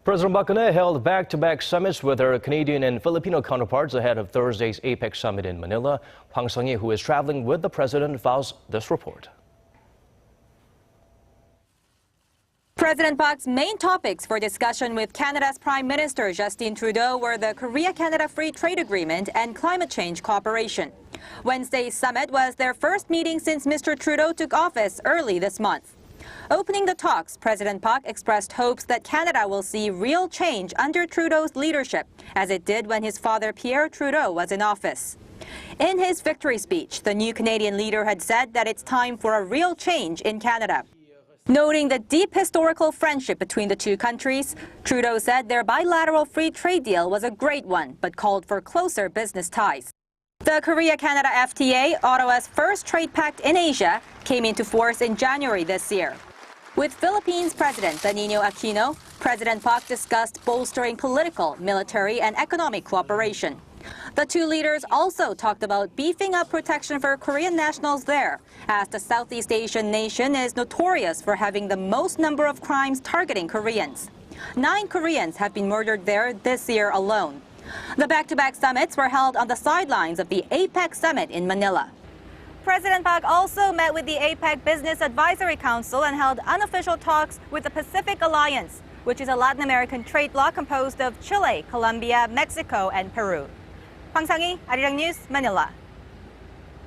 President Park Geun held back-to-back summits with her Canadian and Filipino counterparts ahead of Thursday's APEC summit in Manila. Hwang Sung, who is traveling with the president, files this report. President Park's main topics for discussion with Canada's Prime Minister Justin Trudeau were the Korea-Canada Free Trade Agreement and climate change cooperation. Wednesday's summit was their first meeting since Mr. Trudeau took office early this month. Opening the talks, President Park expressed hopes that Canada will see real change under Trudeau's leadership, as it did when his father Pierre Trudeau was in office. In his victory speech, the new Canadian leader had said that it's time for a real change in Canada. Noting the deep historical friendship between the two countries, Trudeau said their bilateral free trade deal was a great one, but called for closer business ties. The Korea-Canada FTA, Ottawa's first trade pact in Asia, came into force in January this year. With Philippines President Benigno Aquino, President Park discussed bolstering political, military, and economic cooperation. The two leaders also talked about beefing up protection for Korean nationals there, as the Southeast Asian nation is notorious for having the most number of crimes targeting Koreans. 9 Koreans have been murdered there this year alone. The back-to-back summits were held on the sidelines of the APEC summit in Manila. President Park also met with the APEC Business Advisory Council and held unofficial talks with the Pacific Alliance, which is a Latin American trade bloc composed of Chile, Colombia, Mexico, and Peru. Hwang Sung, Arirang News, Manila.